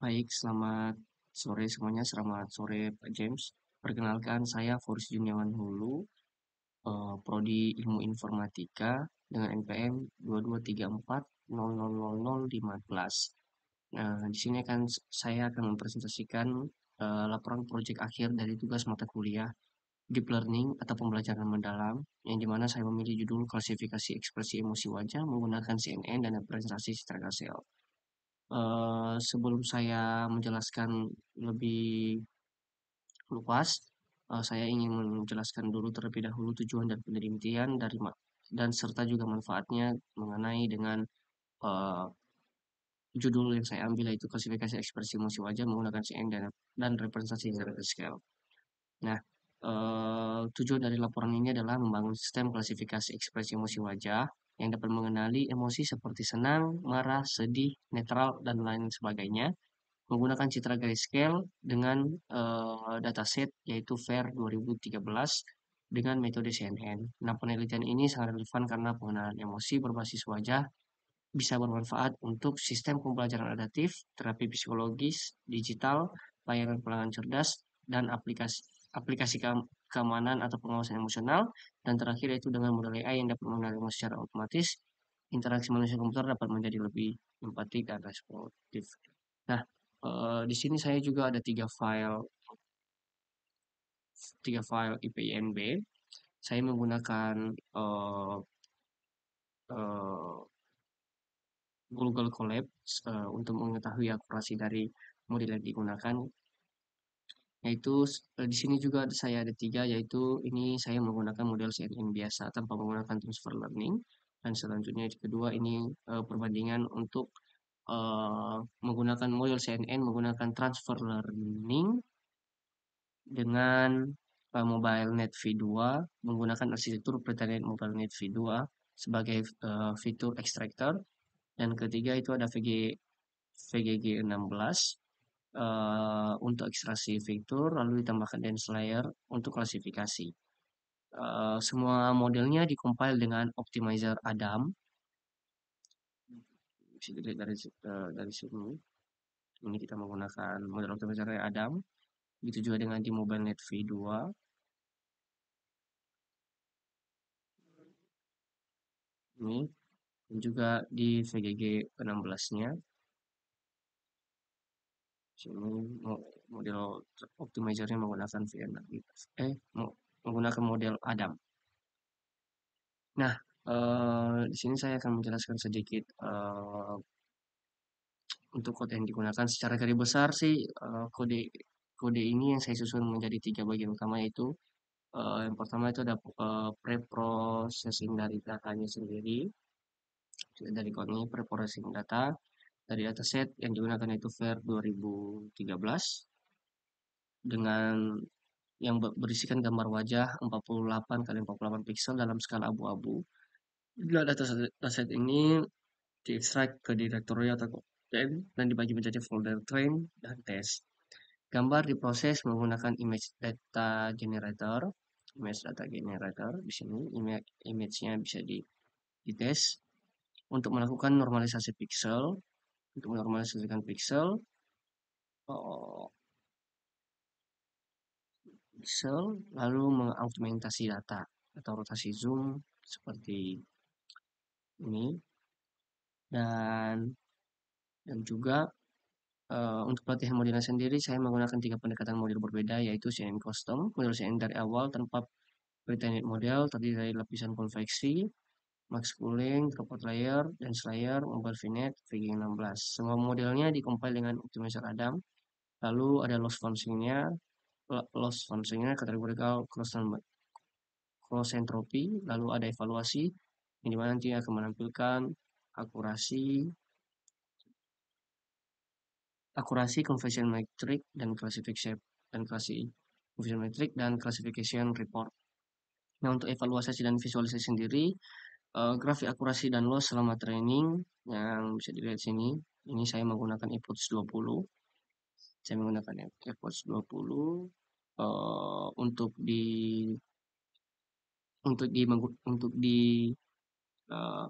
Baik, selamat sore semuanya. Selamat sore Pak James. Perkenalkan saya Forus Juniawan Hulu, Prodi Ilmu Informatika dengan NPM 2234000015. Nah, di sini saya akan mempresentasikan laporan proyek akhir dari tugas mata kuliah Deep Learning atau pembelajaran mendalam, yang dimana saya memilih judul klasifikasi ekspresi emosi wajah menggunakan CNN dan representasi secara sel. Sebelum saya menjelaskan lebih luas, saya ingin menjelaskan dulu terlebih dahulu tujuan dan penelitian dan serta juga manfaatnya mengenai dengan eh, judul yang saya ambil, yaitu klasifikasi ekspresi emosi wajah menggunakan CN dan representasi hierarchy scale. Nah, tujuan dari laporan ini adalah membangun sistem klasifikasi ekspresi emosi wajah yang dapat mengenali emosi seperti senang, marah, sedih, netral, dan lain sebagainya menggunakan citra grayscale dengan dataset yaitu FAIR 2013 dengan metode CNN. Nah, penelitian ini sangat relevan karena pengenalan emosi berbasis wajah bisa bermanfaat untuk sistem pembelajaran adaptif, terapi psikologis, digital, layanan pelanggan cerdas, dan aplikasi keamanan atau pengawasan emosional. Dan terakhir yaitu dengan model AI yang dapat mengenali emosi secara otomatis, interaksi manusia komputer dapat menjadi lebih empatik dan responsif. Nah, di sini saya juga ada tiga file IPINB. Saya menggunakan eh, eh, Google Colab untuk mengetahui akurasi dari model yang digunakan. Yaitu di sini juga saya ada tiga, yaitu ini saya menggunakan model CNN biasa tanpa menggunakan transfer learning. Dan selanjutnya yang kedua ini perbandingan untuk menggunakan model CNN menggunakan transfer learning dengan MobileNet V2 menggunakan arsitektur pertanian MobileNet V2 sebagai fitur extractor. Dan ketiga itu ada VGG 16 untuk ekstraksi fitur, lalu ditambahkan dance layer untuk klasifikasi. Semua modelnya dikompil dengan optimizer Adam. Bisa dilihat dari sini. Ini kita menggunakan model optimizer Adam. Begitu juga dengan di MobileNet V2. Ini dan juga di VGG 16-nya. Sini model optimizernya menggunakan menggunakan model Adam. Nah, di sini saya akan menjelaskan sedikit untuk kode yang digunakan. Secara garis besar sih kode kode ini yang saya susun menjadi tiga bagian utama, yaitu yang pertama itu ada pre-processing dari datanya sendiri. Dari kode ini pre-processing data dari dataset yang digunakan itu FAIR 2013 dengan yang berisikan gambar wajah 48 kali 48 pixel dalam skala abu-abu. Bila dataset ini diekstrak ke direktori atau konten dan dibagi menjadi folder train dan test. Gambar diproses menggunakan image data generator. Di sini image-nya bisa dites untuk melakukan normalisasi pixel. Untuk menormalisasikan pixel, oh, lalu mengaugmentasi data atau rotasi zoom seperti ini, dan juga untuk pelatihan modelnya sendiri saya menggunakan tiga pendekatan model berbeda, yaitu CNN custom, model CNN dari awal tanpa pre-trained model terdiri dari lapisan konveksi, max cooling, droplet layer, dense layer, mobile vignette, VG16. Semua modelnya dikompil dengan optimizer Adam. Lalu ada loss functionnya categorical cross entropy, lalu ada evaluasi yang dimana nanti akan menampilkan akurasi conversion metric dan conversion metric dan classification report. Nah, untuk evaluasi dan visualisasi sendiri, grafik akurasi dan loss selama training yang bisa dilihat sini. Ini saya menggunakan ePods 20. Saya menggunakan ePods 20 untuk di untuk di uh,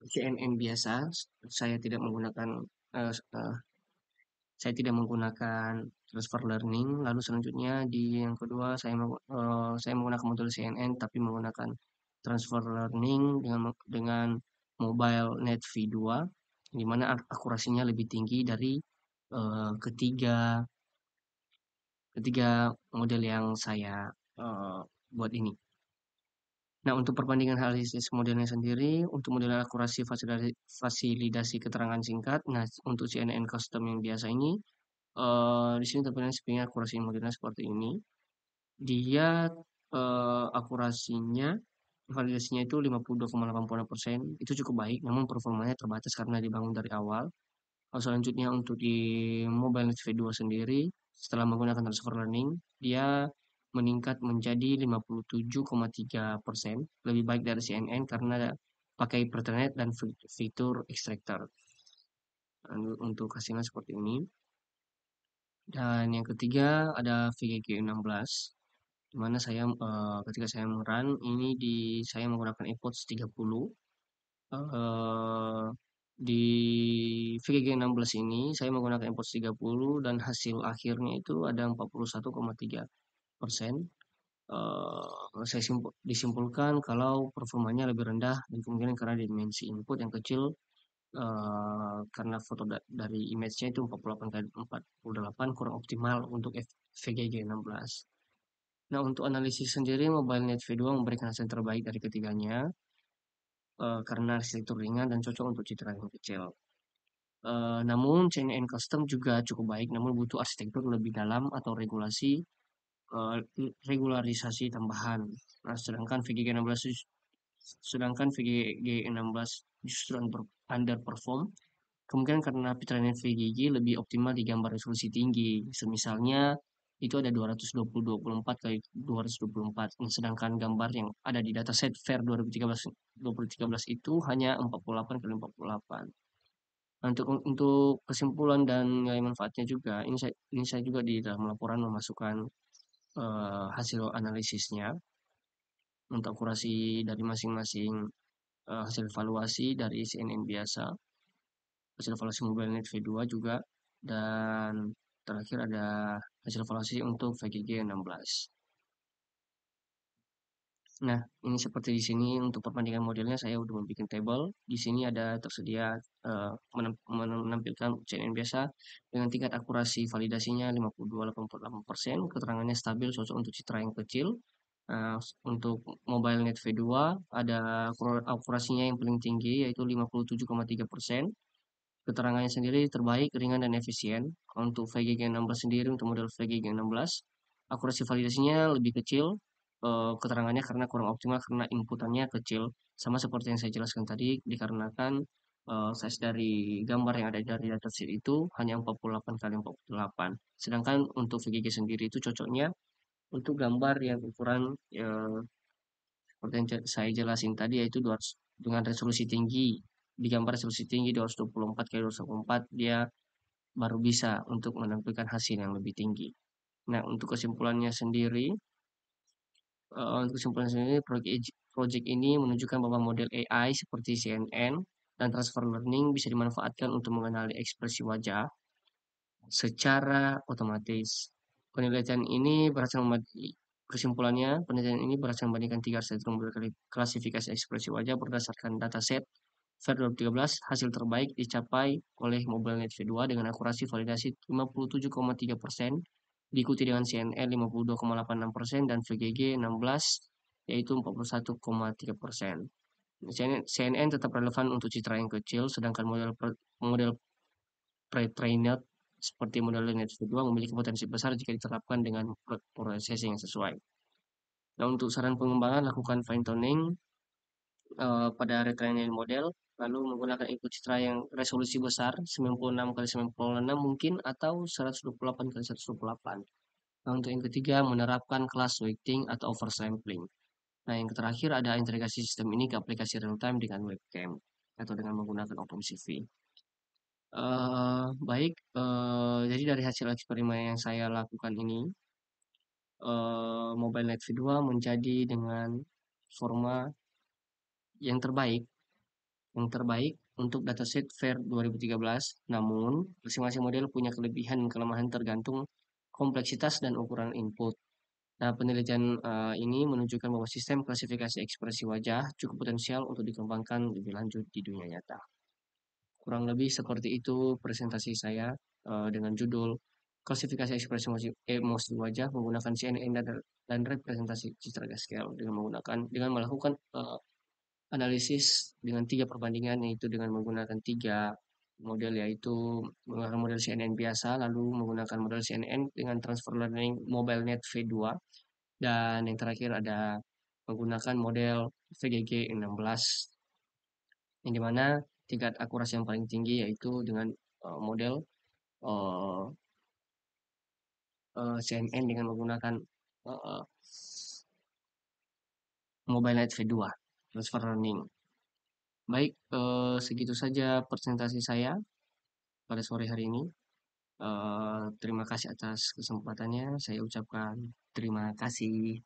CNN biasa. Saya tidak menggunakan uh, uh, saya tidak menggunakan transfer learning. Lalu selanjutnya di yang kedua saya menggunakan modul CNN tapi menggunakan transfer learning dengan mobile net V2 di mana akurasinya lebih tinggi dari ketiga ketiga model yang saya buat ini. Nah, untuk perbandingan analisis modelnya sendiri, untuk model akurasi fasilitasi keterangan singkat, nah untuk CNN custom yang biasa ini, di sini terpilih sebenarnya akurasi modelnya seperti ini. Dia akurasinya, validasinya itu 52,86%, itu cukup baik, namun performanya terbatas karena dibangun dari awal. Selanjutnya untuk di Mobile V2 sendiri, setelah menggunakan transfer learning, dia meningkat menjadi 57,3%, lebih baik dari CNN karena pakai Pretended dan fitur extractor. Untuk hasilnya seperti ini. Dan yang ketiga ada VGG16, di mana saya ketika saya merun ini saya menggunakan ePods 30. Di VGG16 ini saya menggunakan ePods 30 dan hasil akhirnya itu ada 41,3%. Saya disimpulkan kalau performanya lebih rendah dan kemungkinan karena dimensi input yang kecil, karena foto dari image-nya itu 48 kali 48 kurang optimal untuk VGG16. Nah, untuk analisis sendiri MobileNet V2 memberikan hasil terbaik dari ketiganya, karena arsitektur ringan dan cocok untuk citra yang kecil. Namun CNN Custom juga cukup baik, namun butuh arsitektur lebih dalam atau regularisasi tambahan. Nah, sedangkan VGG16 justru underperform, kemungkinan karena fiturnya VGG lebih optimal di gambar resolusi tinggi. Misalnya itu ada 224 kali 224, sedangkan gambar yang ada di dataset FAIR 2013 itu hanya 48 kali 48. Nah, untuk kesimpulan dan nilai manfaatnya juga, ini saya juga di dalam laporan memasukkan hasil analisisnya untuk akurasi dari masing-masing hasil evaluasi dari CNN biasa, hasil evaluasi MobileNet V2 juga, dan terakhir ada hasil evaluasi untuk VGG16. Nah, ini seperti di sini untuk perbandingan modelnya saya udah membuat table. Di sini ada tersedia menampilkan CNN biasa dengan tingkat akurasi validasinya 52,88%, keterangannya stabil cocok untuk citra yang kecil. Untuk MobileNet V2 ada akurasinya yang paling tinggi yaitu 57,3%. Keterangannya sendiri terbaik, ringan, dan efisien. Untuk VGG16 sendiri, untuk model VGG16, akurasi validasinya lebih kecil, keterangannya karena kurang optimal karena inputannya kecil. Sama seperti yang saya jelaskan tadi, dikarenakan size dari gambar yang ada dari dataset itu hanya 48 kali 48. Sedangkan untuk VGG sendiri itu cocoknya untuk gambar yang ukuran seperti yang saya jelasin tadi yaitu 200 dengan resolusi tinggi. Di gambar resolusi tinggi 224 kali 224 dia baru bisa untuk menampilkan hasil yang lebih tinggi. Nah, untuk kesimpulannya sendiri, project ini menunjukkan bahwa model AI seperti CNN dan transfer learning bisa dimanfaatkan untuk mengenali ekspresi wajah secara otomatis. Penelitian ini berhasil membandingkan tiga set model klasifikasi ekspresi wajah berdasarkan dataset FAIR 2013. Hasil terbaik dicapai oleh MobileNet V2 dengan akurasi validasi 57,3%, diikuti dengan CNN 52,86% dan VGG 16 yaitu 41,3%. CNN tetap relevan untuk citra yang kecil, sedangkan model pre-trained seperti model Net V2 memiliki potensi besar jika diterapkan dengan proses yang sesuai. Nah, untuk saran pengembangan, lakukan fine tuning pada retraining model, lalu menggunakan input citra yang resolusi besar 96 kali 96 mungkin atau 128 kali 128. Nah, untuk yang ketiga menerapkan class weighting atau oversampling. Nah, yang terakhir ada integrasi sistem ini ke aplikasi real time dengan webcam atau dengan menggunakan OpenCV. Baik, jadi dari hasil eksperimen yang saya lakukan ini, MobileNet V2 menjadi dengan forma yang terbaik untuk dataset VER 2013, namun masing-masing model punya kelebihan dan kelemahan tergantung kompleksitas dan ukuran input. Nah, penelitian ini menunjukkan bahwa sistem klasifikasi ekspresi wajah cukup potensial untuk dikembangkan lebih lanjut di dunia nyata. Kurang lebih seperti itu presentasi saya dengan judul klasifikasi ekspresi emosi wajah menggunakan CNN dan representasi citra grayscale dengan melakukan analisis dengan 3 perbandingan, yaitu dengan menggunakan 3 model, yaitu menggunakan model CNN biasa, lalu menggunakan model CNN dengan Transfer Learning MobileNet V2, dan yang terakhir ada menggunakan model VGG 16, yang dimana tingkat akurasi yang paling tinggi yaitu dengan model uh, CNN dengan menggunakan uh, MobileNet V2 Transfer Learning. Baik, segitu saja presentasi saya pada sore hari ini. Terima kasih atas kesempatannya. Saya ucapkan terima kasih.